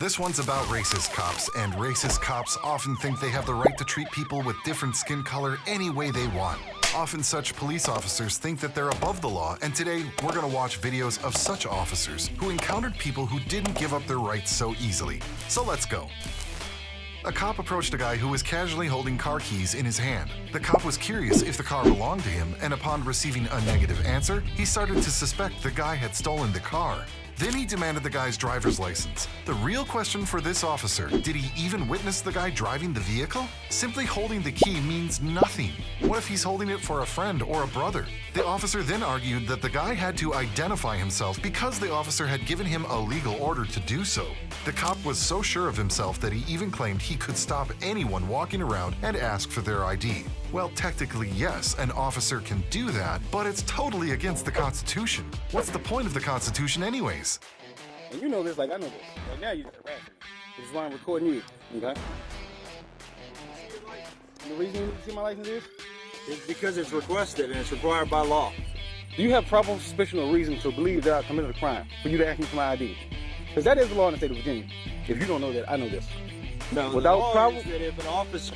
This one's about racist cops, and racist cops often think they have the right to treat people with different skin color any way they want. Often such police officers think that they're above the law, and today we're gonna watch videos of such officers who encountered people who didn't give up their rights so easily. So let's go. A cop approached a guy who was casually holding car keys in his hand. The cop was curious if the car belonged to him, and upon receiving a negative answer, he started to suspect the guy had stolen the car. Then he demanded the guy's driver's license. The real question for this officer, did he even witness the guy driving the vehicle? Simply holding the key means nothing. What if he's holding it for a friend or a brother? The officer then argued that the guy had to identify himself because the officer had given him a legal order to do so. The cop was so sure of himself that he even claimed he could stop anyone walking around and ask for their ID. Well, technically, yes, an officer can do that, but it's totally against the Constitution. What's the point of the Constitution anyways? And you know this like I know this. Right now you're just harassing me. This is why I'm recording you, okay? The reason you need to see my license is? It's because it's requested and it's required by law. Do you have probable suspicion or reason to believe that I committed a crime for you to ask me for my ID? Because that is the law in the state of Virginia. If you don't know that, I know this. No, without the law problem, is that if an officer...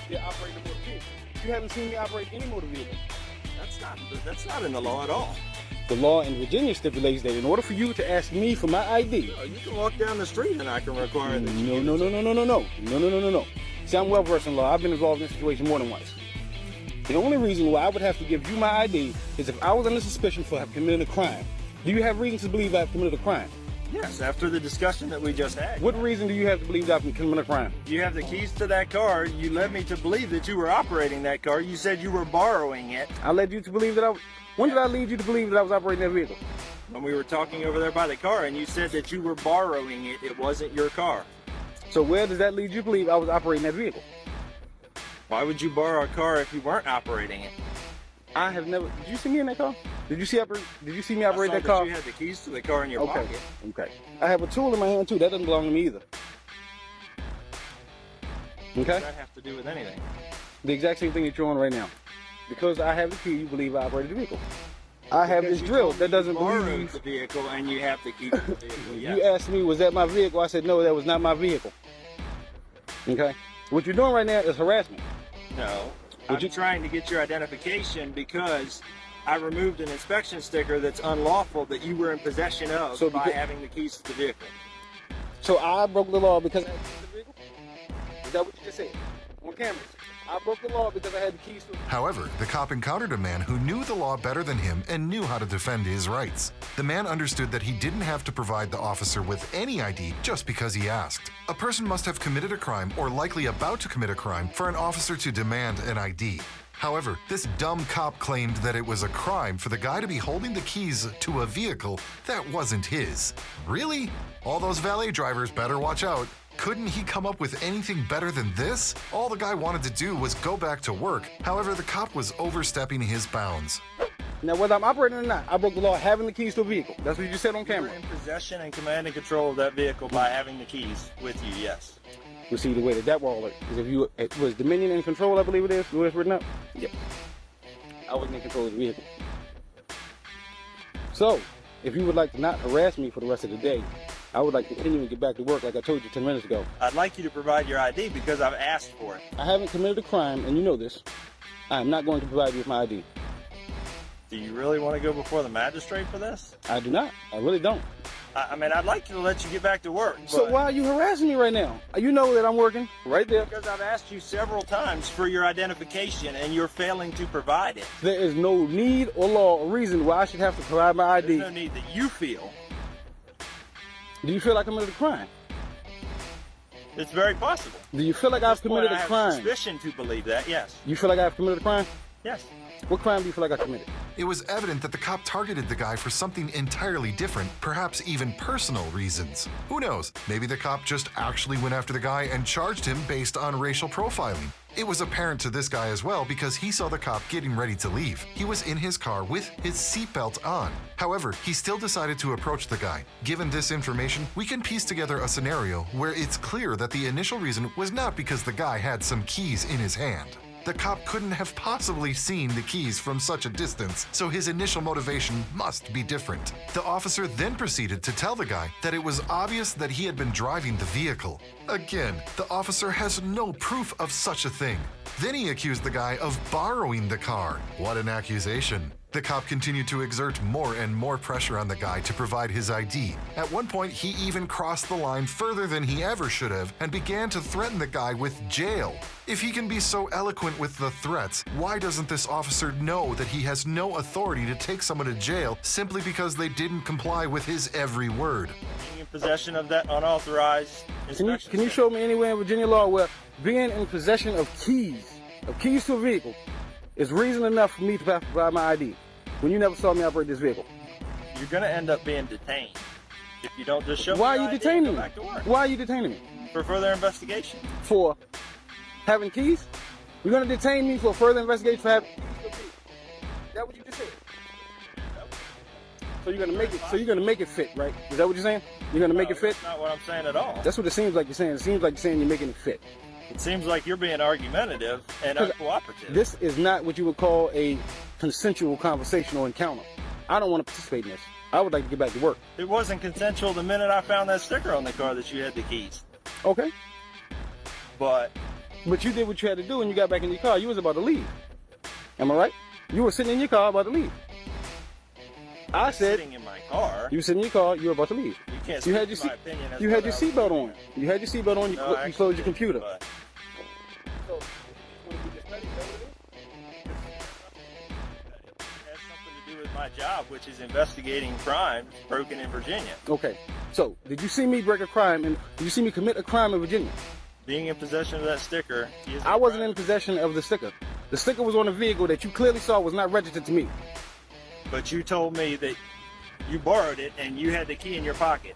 Yeah, operating a motor vehicle. You haven't seen me operate any motor vehicle. That's not in the law at all. The law in Virginia stipulates that in order for you to ask me for my ID... You can walk down the street and I can require that you... No. See, I'm well versed in law. I've been involved in this situation more than once. The only reason why I would have to give you my ID is if I was under suspicion for having committed a crime. Do you have reason to believe I've committed a crime? Yes, after the discussion that we just had. What reason do you have to believe that I've committed a crime? You have the keys to that car. You led me to believe that you were operating that car. You said you were borrowing it. I led you to believe that When did I lead you to believe that I was operating that vehicle? When we were talking over there by the car and you said that you were borrowing it. It wasn't your car. So where does that lead you to believe I was operating that vehicle? Why would you borrow a car if you weren't operating it? I have never... Did you see me in that car? Did you see me operate that car? You had the keys to the car in your pocket. Okay. I have a tool in my hand too. That doesn't belong to me either. Okay? What does that have to do with anything? The exact same thing that you're on right now. Because I have the key, you believe I operated the vehicle. I have this drill that doesn't believe... the vehicle and you have the key to the vehicle, yes. You asked me, was that my vehicle? I said, no, that was not my vehicle. Okay? What you're doing right now is harassment. No. I'm trying to get your identification because I removed an inspection sticker that's unlawful that you were in possession of by having the keys to the vehicle. So I broke the law because I had the keys to the vehicle? Is that what you just said? On camera. I broke the law because I had the keys to the vehicle. However, the cop encountered a man who knew the law better than him and knew how to defend his rights. The man understood that he didn't have to provide the officer with any ID just because he asked. A person must have committed a crime or likely about to commit a crime for an officer to demand an ID. However, this dumb cop claimed that it was a crime for the guy to be holding the keys to a vehicle that wasn't his. Really? All those valet drivers better watch out. Couldn't he come up with anything better than this? All the guy wanted to do was go back to work. However, the cop was overstepping his bounds. Now, whether I'm operating or not, I broke the law having the keys to a vehicle. That's what you said on camera. You were in possession and command and control of that vehicle by having the keys with you, yes. We'll see the way that wall is. Because if you it was Dominion in control, I believe it is, the way it's written up. Yep. I wasn't in control of the vehicle. So, if you would like to not harass me for the rest of the day, I would like to continue and get back to work like I told you 10 minutes ago. I'd like you to provide your ID because I've asked for it. I haven't committed a crime, and you know this. I am not going to provide you with my ID. Do you really want to go before the magistrate for this? I do not. I really don't. I mean, I'd like to let you get back to work. So why are you harassing me right now? You know that I'm working right there. Because I've asked you several times for your identification, and you're failing to provide it. There is no need or law or reason why I should have to provide my ID. There's no need that you feel. Do you feel like I committed a crime? It's very possible. Do you feel like I've committed a crime? I have suspicion to believe that, yes. You feel like I've committed a crime? Yes. What crime do you feel like I committed? It was evident that the cop targeted the guy for something entirely different, perhaps even personal reasons. Who knows? Maybe the cop just actually went after the guy and charged him based on racial profiling. It was apparent to this guy as well because he saw the cop getting ready to leave. He was in his car with his seatbelt on. However, he still decided to approach the guy. Given this information, we can piece together a scenario where it's clear that the initial reason was not because the guy had some keys in his hand. The cop couldn't have possibly seen the keys from such a distance, so his initial motivation must be different. The officer then proceeded to tell the guy that it was obvious that he had been driving the vehicle. Again, the officer has no proof of such a thing. Then he accused the guy of borrowing the car. What an accusation. The cop continued to exert more and more pressure on the guy to provide his ID. At one point, he even crossed the line further than he ever should have and began to threaten the guy with jail. If he can be so eloquent with the threats, why doesn't this officer know that he has no authority to take someone to jail simply because they didn't comply with his every word? Being in possession of that unauthorized inspection. Can you show me anywhere in Virginia law where being in possession of keys to a vehicle is reason enough for me to have to provide my ID when you never saw me operate this vehicle? You're going to end up being detained if you don't just show me Why are your you ID detaining and me? go back to work. Why are you detaining me? For further investigation. For having keys? You're going to detain me for further investigation for having keys to a vehicle? Is that what you just said? So you're going to make it. So you're going to make it fit, right? Is that what you're saying? You're going to make it fit? That's not what I'm saying at all. That's what it seems like you're saying. It seems like you're saying you're making it fit. It seems like you're being argumentative and uncooperative. This is not what you would call a consensual conversation or encounter. I don't want to participate in this. I would like to get back to work. It wasn't consensual the minute I found that sticker on the car that you had the keys. Okay. But you did what you had to do and you got back in your car. You was about to leave. Am I right? You were sitting in your car about to leave. I said sitting in my car. you were sitting in your car. You were about to leave. You can't You speak had your to my opinion. you had your seatbelt on. You had your seatbelt on. No, You closed your computer. But So, it has something to do with my job, which is investigating crimes broken in Virginia. okay. So, did you see me break a crime and did you see me commit a crime in Virginia? Being in possession of that sticker is I wasn't in possession of the sticker. The sticker was on a vehicle that you clearly saw was not registered to me. But you told me that you borrowed it and you had the key in your pocket.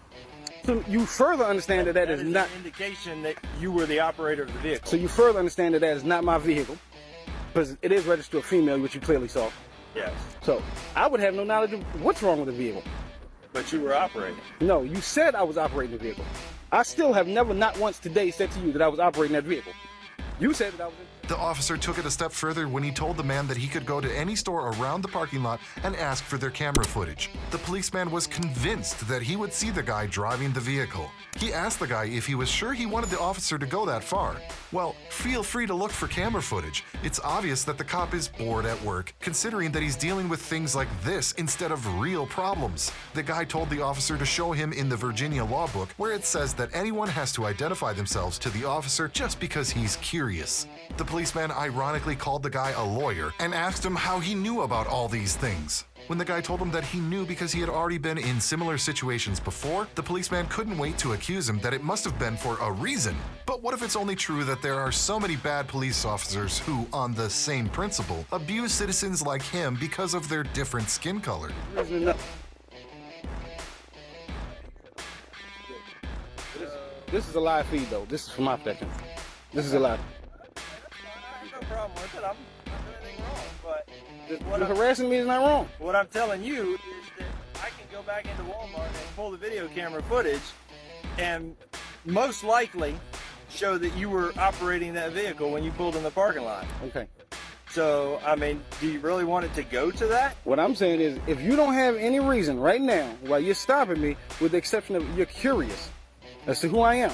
So you further understand that is not. an indication that you were the operator of the vehicle. So you further understand that is not my vehicle, because it is registered to a female, which you clearly saw. Yes. So I would have no knowledge of what's wrong with the vehicle. But you were operating. No, you said I was operating the vehicle. I still have never, not once today, said to you that I was operating that vehicle. You said that I was. The officer took it a step further when he told the man that he could go to any store around the parking lot and ask for their camera footage. The policeman was convinced that he would see the guy driving the vehicle. He asked the guy if he was sure he wanted the officer to go that far. Well, feel free to look for camera footage. It's obvious that the cop is bored at work, considering that he's dealing with things like this instead of real problems. The guy told the officer to show him in the Virginia law book where it says that anyone has to identify themselves to the officer just because he's curious. The policeman ironically called the guy a lawyer and asked him how he knew about all these things. When the guy told him that he knew because he had already been in similar situations before, the policeman couldn't wait to accuse him that it must have been for a reason. But what if it's only true that there are so many bad police officers who, on the same principle, abuse citizens like him because of their different skin color? This is a live feed, though. This is from my protection. This is a live. I have no problem with it. I'm not doing anything wrong. But Harassing me is not wrong. what I'm telling you is that I can go back into Walmart and pull the video camera footage and most likely show that you were operating that vehicle when you pulled in the parking lot. Okay. So, I mean, do you really want it to go to that? What I'm saying is, if you don't have any reason right now why you're stopping me, with the exception of you're curious as to who I am,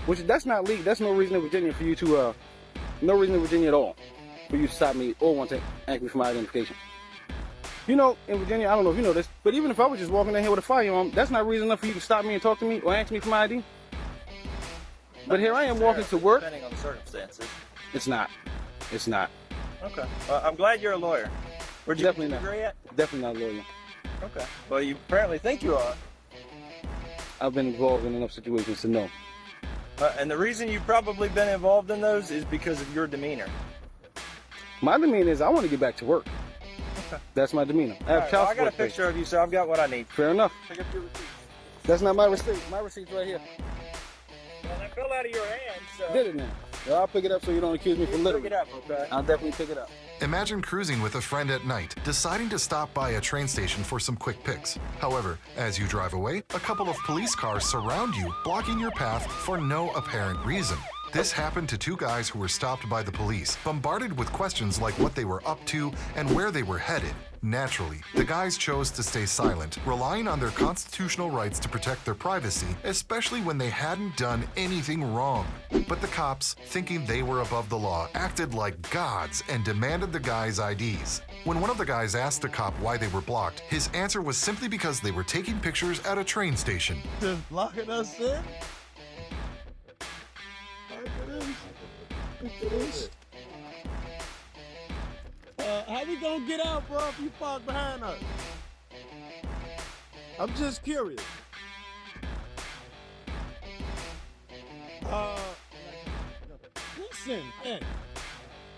which that's not legal. That's no reason in Virginia for you to, no reason in Virginia at all for you to stop me or want to ask me for my identification. You know, in Virginia, I don't know if you know this, but even if I was just walking down here with a firearm, that's not reason enough for you to stop me and talk to me or ask me for my ID. But here I am walking to work. Depending on the circumstances. It's not. It's not. Okay. Well, I'm glad you're a lawyer. Where'd you Definitely get your not. degree at? Definitely not a lawyer. Okay. Well, you apparently think you are. I've been involved in enough situations to know. And the reason you've probably been involved in those is because of your demeanor. My demeanor is I want to get back to work. Okay. That's my demeanor. I have Well, child I got a support to pay. picture of you, so I've got what I need. Fair enough. Pick up your receipt. That's not my receipt. My receipt's right here. Well, that fell out of your hand, so... Did it now. Well, I'll pick it up so you don't accuse me for Pick littering. it up, okay? I'll definitely pick it up. Imagine cruising with a friend at night, deciding to stop by a train station for some quick pics. However, as you drive away, a couple of police cars surround you, blocking your path for no apparent reason. This happened to two guys who were stopped by the police, bombarded with questions like what they were up to and where they were headed. Naturally, the guys chose to stay silent, relying on their constitutional rights to protect their privacy, especially when they hadn't done anything wrong. But the cops, thinking they were above the law, acted like gods and demanded the guys' IDs. When one of the guys asked the cop why they were blocked, his answer was simply because they were taking pictures at a train station. Just blocking us in? Look at this. How we gonna get out, bro, if you park behind us? I'm just curious. Listen, man.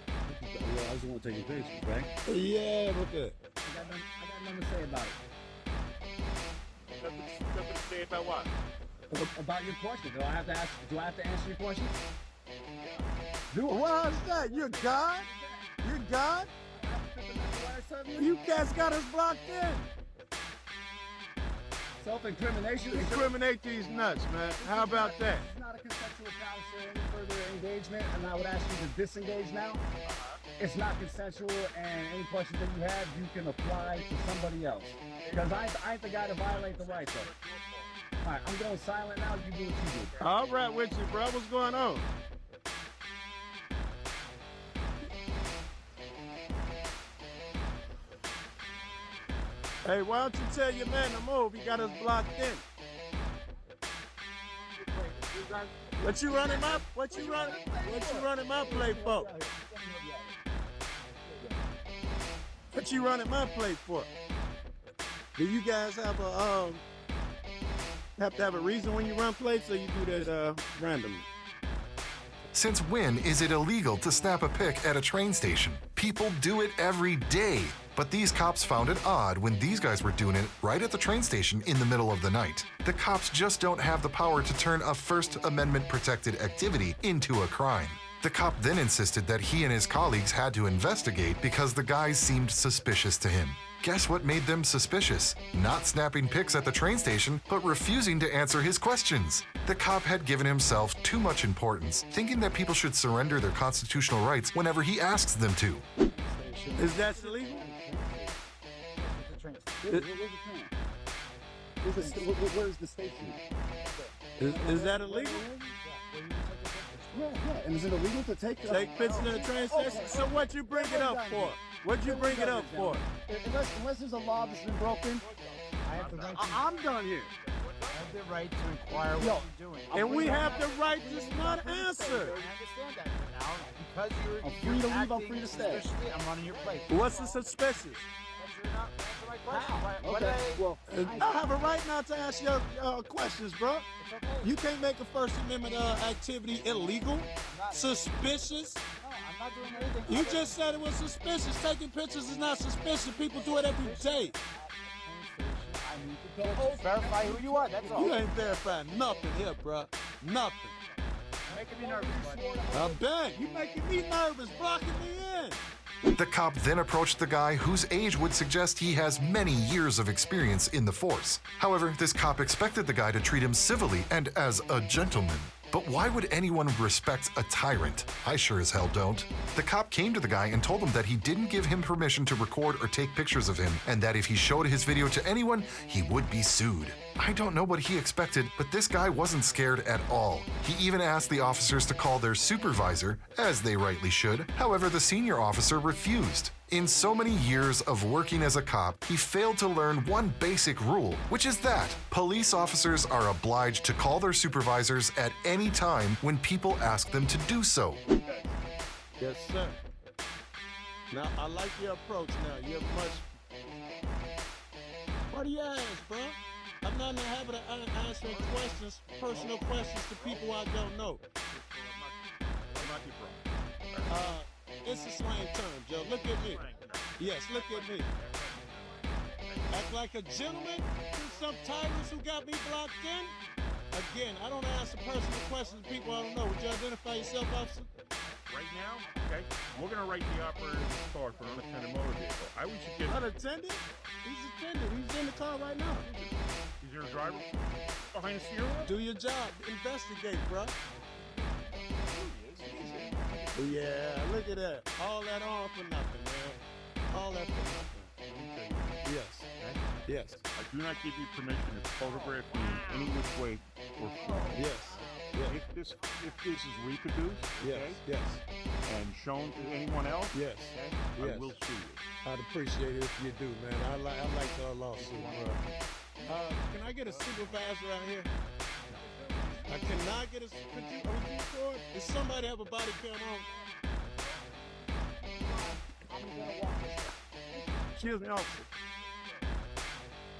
I just want to take your pictures, right? Yeah, what the? I got nothing to say about it. Nothing to say about what? About your question. Do I have to answer your questions? Why is that? You're God? You're God? You guys got us blocked in. Self-incrimination. Incriminate these nuts, man. How about that? It's not a consensual pass for any further engagement, and I would ask you to disengage now. It's not consensual, and any questions that you have, you can apply to somebody else. Because I ain't the guy to violate the rights of it. All right, I'm going silent now. You do what you do, bro. All right with you, bro. What's going on? Hey, why don't you tell your man to move? He got us blocked in. What you running my plate for? What you running my plate for? Do you guys have to have a reason when you run plates, or you do that randomly? Since when is it illegal to snap a pic at a train station? People do it every day. But these cops found it odd when these guys were doing it right at the train station in the middle of the night. The cops just don't have the power to turn a First Amendment protected activity into a crime. The cop then insisted that he and his colleagues had to investigate because the guys seemed suspicious to him. Guess what made them suspicious? Not snapping pics at the train station, but refusing to answer his questions. The cop had given himself too much importance, thinking that people should surrender their constitutional rights whenever he asks them to. Is that illegal? Where's the station? Is that illegal? Yeah. And is it illegal to take pictures at the train station? So what you bring it up for? What'd you bring it up for? Unless there's a law that's been broken, I have the right to... I'm done here. I have the right to inquire what you're doing. And we have the right to not answer. I understand that, but now, because you're free to leave, I'm free to stay. I'm running your place. What's the suspicious? You're not answering my question. Okay, well, I have a right not to ask your questions, bro. You can't make a First Amendment activity illegal, suspicious. No, I'm not doing anything. You just said it was suspicious. Taking pictures is not suspicious. People do it every day. I need to verify who you are, that's all. You ain't verifying nothing here, bro. Nothing. You're making me nervous, buddy. I bet. You making me nervous, blocking me in. The cop then approached the guy whose age would suggest he has many years of experience in the force. However, this cop expected the guy to treat him civilly and as a gentleman. But why would anyone respect a tyrant? I sure as hell don't. The cop came to the guy and told him that he didn't give him permission to record or take pictures of him, and that if he showed his video to anyone, he would be sued. I don't know what he expected, but this guy wasn't scared at all. He even asked the officers to call their supervisor, as they rightly should. However, the senior officer refused. In so many years of working as a cop, he failed to learn one basic rule, which is that police officers are obliged to call their supervisors at any time when people ask them to do so. Yes, sir. Now, I like your approach now. You're much... What do you ask, bro? I'm not in the habit of answering questions, personal questions to people I don't know. It's a slang term, Joe. Look at me. Yes, look at me. Act like a gentleman to some tyrants who got me blocked in? Again, I don't answer personal questions to people I don't know. Would you identify yourself, officer? Right now, okay, we're going to write the operator's card for an unattended motor vehicle. I wish you get... Unattended? He's attended. He's in the car right now. Is there a driver behind the steering wheel? Do your job. Investigate, bro. Yeah, look at that. All that on for nothing, man. All that for nothing. Let me tell you, Yes. okay? Yes. I do not give you permission to photograph me in any which way or form. Yes. Yes. If this is reproduced, Yes. okay, Yes. and shown to anyone else, Yes. okay, Yes. I will sue you. I'd appreciate it if you do, man. I like the lawsuit, bro. Can I get a supervisor out here? I cannot get a. Could you record? Does somebody have a body cam on? Excuse me, officer.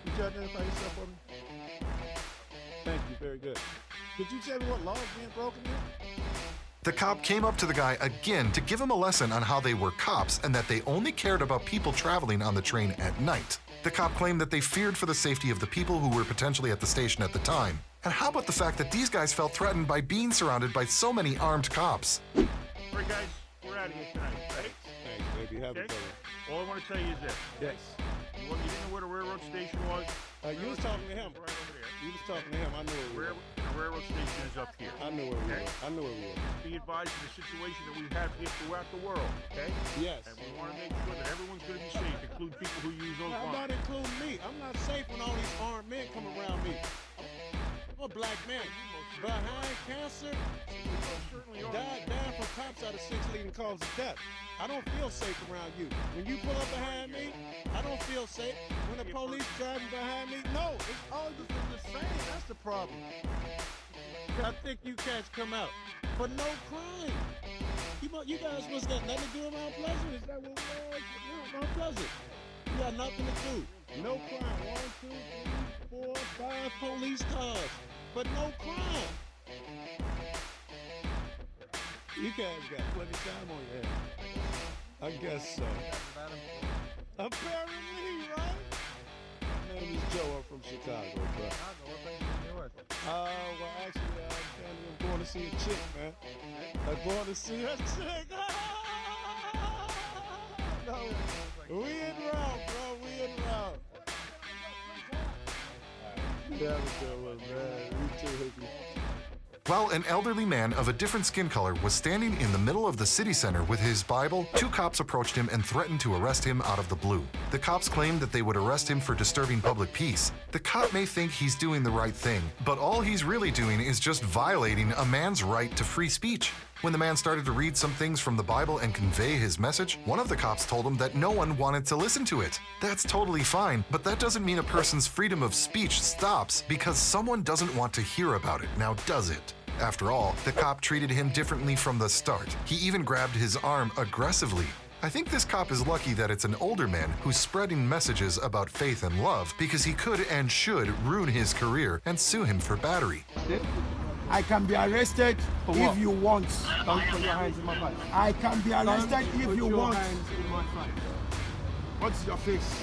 Would you identify yourself for me? Thank you. Very good. Could you tell me what law is being broken here? The cop came up to the guy again to give him a lesson on how they were cops and that they only cared about people traveling on the train at night. The cop claimed that they feared for the safety of the people who were potentially at the station at the time. And how about the fact that these guys felt threatened by being surrounded by so many armed cops? All right, guys, we're out of here tonight, right? Thanks, baby. Have a Okay. good one. All I want to tell you is this. Yes. You didn't know where the railroad station was? You was talking to him. Right over there. You was talking to him. I knew where we were. The railroad station is up here. I knew where we Okay. were. I knew where we were. Be advised of the situation that we have here throughout the world, okay? Yes. And we want to make sure that everyone's going to be safe, including people who use those How about lines. including me? I'm not safe when all these armed men come around me. I'm a black man. Behind cancer, Certainly are. died from cops out of 6 leading causes of death. I don't feel safe around you. When you pull up behind me, I don't feel safe. When the police driving behind me, no, it's all just the same. That's the problem. I think you cats come out for no crime. You guys must got nothing to do with Mount Pleasant. Is that what it was? No, Mount Pleasant. You got nothing to do. No crime. 1, 2, 3, 4, 5 police cars, but no crime. You guys got plenty of time on your hands. I guess so. Apparently, right? My name is Joe. I'm from Chicago, bro. Well, actually, I'm going to see a chick, man. I'm going to see a chick. No, we in route, bro. We in route. Yeah, have a good one, man. You too, Hickey. While an elderly man of a different skin color was standing in the middle of the city center with his Bible, 2 cops approached him and threatened to arrest him out of the blue. The cops claimed that they would arrest him for disturbing public peace. The cop may think he's doing the right thing, but all he's really doing is just violating a man's right to free speech. When the man started to read some things from the Bible and convey his message, one of the cops told him that no one wanted to listen to it. That's totally fine, but that doesn't mean a person's freedom of speech stops because someone doesn't want to hear about it, now does it? After all, the cop treated him differently from the start. He even grabbed his arm aggressively. I think this cop is lucky that it's an older man who's spreading messages about faith and love because he could and should ruin his career and sue him for battery. I can be arrested if you want. Don't put your hands in my face. I can be arrested if you want. Hands in my face. What's your face?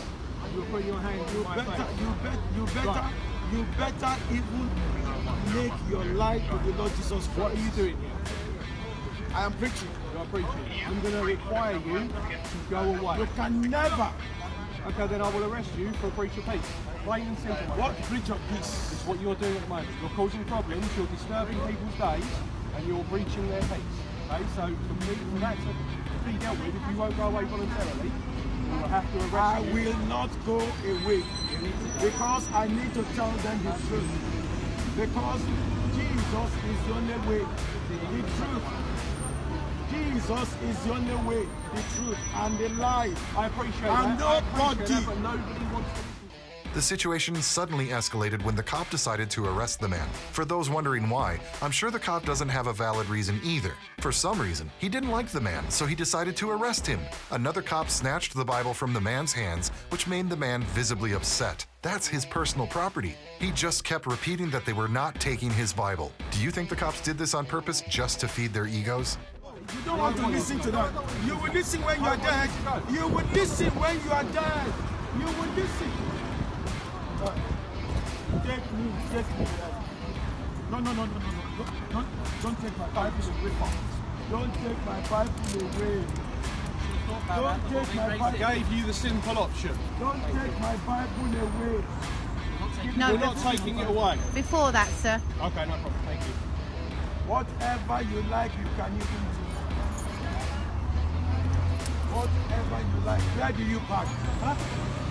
You put your hands in my face. You better even make your life to the Lord Jesus Christ. What are you doing here? I am preaching. You're preaching. I'm going to require you to go away. You can never. Okay, then I will arrest you for breach of peace. Plain and simple. What breach of peace? It's what you're doing at the moment. You're causing problems, you're disturbing people's days, and you're breaching their peace. Okay, so for that to be dealt with, if you won't go away voluntarily, we will have to arrest I you. will not go away because I need to tell them the truth. Because Jesus is the only way, the truth. Jesus is the only way, the truth, and the life. I appreciate And that. I appreciate that, nobody. but nobody wants to listen to The situation suddenly escalated when the cop decided to arrest the man. For those wondering why, I'm sure the cop doesn't have a valid reason either. For some reason, he didn't like the man, so he decided to arrest him. Another cop snatched the Bible from the man's hands, which made the man visibly upset. That's his personal property. He just kept repeating that they were not taking his Bible. Do you think the cops did this on purpose just to feed their egos? You don't want to listen to that. You will listen when you are dead. You will listen when you are dead. You will listen. Take me. No. Don't take my Bible away. Don't take my Bible away. Don't take my Bible. Gave you the simple option. Don't take my Bible away. No, We're not taking it away. before that, sir. Okay, no problem. Thank you. Whatever you like, you can even do. Whatever you like. Where do you park? Huh?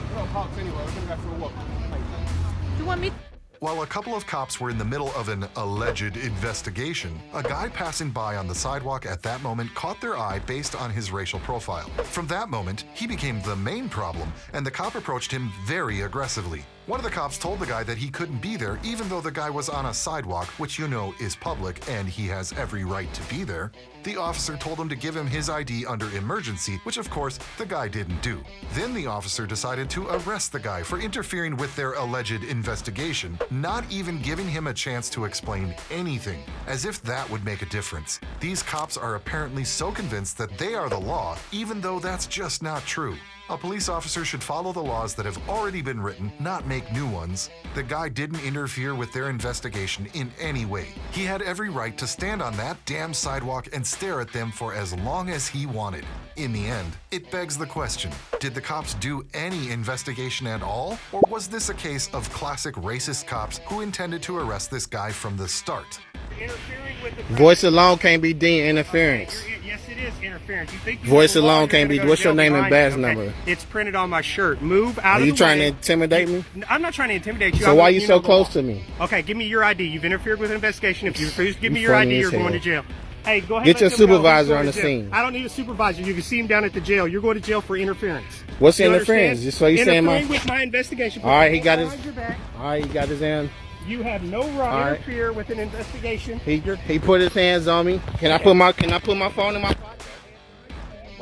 We're not parked anywhere. We're going to go for a walk. Do you want me? While a couple of cops were in the middle of an alleged investigation, a guy passing by on the sidewalk at that moment caught their eye based on his racial profile. From that moment, he became the main problem, and the cop approached him very aggressively. One of the cops told the guy that he couldn't be there even though the guy was on a sidewalk, which you know is public and he has every right to be there. The officer told him to give him his ID under emergency, which of course the guy didn't do. Then the officer decided to arrest the guy for interfering with their alleged investigation, not even giving him a chance to explain anything, as if that would make a difference. These cops are apparently so convinced that they are the law, even though that's just not true. A police officer should follow the laws that have already been written, not make new ones. The guy didn't interfere with their investigation in any way. He had every right to stand on that damn sidewalk and stare at them for as long as he wanted. In the end, it begs the question, did the cops do any investigation at all? Or was this a case of classic racist cops who intended to arrest this guy from the start? Interfering with the Voice alone can't be deemed interference. Yes, it is interference. You think Voice alone can't be. What's your name and badge number? It's printed on my shirt. Move out Are of the you trying to way. intimidate me? I'm not trying to intimidate you. So why are you so close to me? Okay, give me your ID. You've interfered with an investigation. If you refuse to give me You your funny ID, as you're going to hell. jail. Hey, go ahead. Get your let them go. supervisor Who's on going the to jail? scene. I don't need a supervisor. You can see him down at the jail. You're going to jail for interference. What's You interference? understand? Just so you saying my. Interfering with my investigation. All right, he got his. Behind your back. All right, he got his hand. You have no right All to right. interfere with an investigation. He put his hands on me. Can I put my phone in my pocket?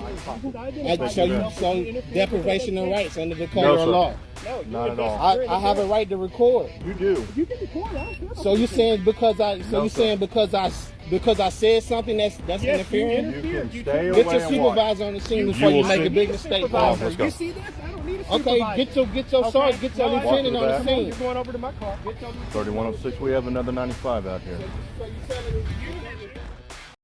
I show you some deprivation of rights under the code of law. No, Not at all. I have a right to record. You do. You can record that. So you saying because I said something that's Yes, interfering? You can You stay can- away Get your and watch. supervisor on the scene You before you will make see. a big mistake. Supervisor. Let's go. You see this? I don't need a Okay, supervisor. get your sergeant, get your No, I- lieutenant on the Come on, scene. You're going over to my car. 3106, we have another 95 out here. So you telling me You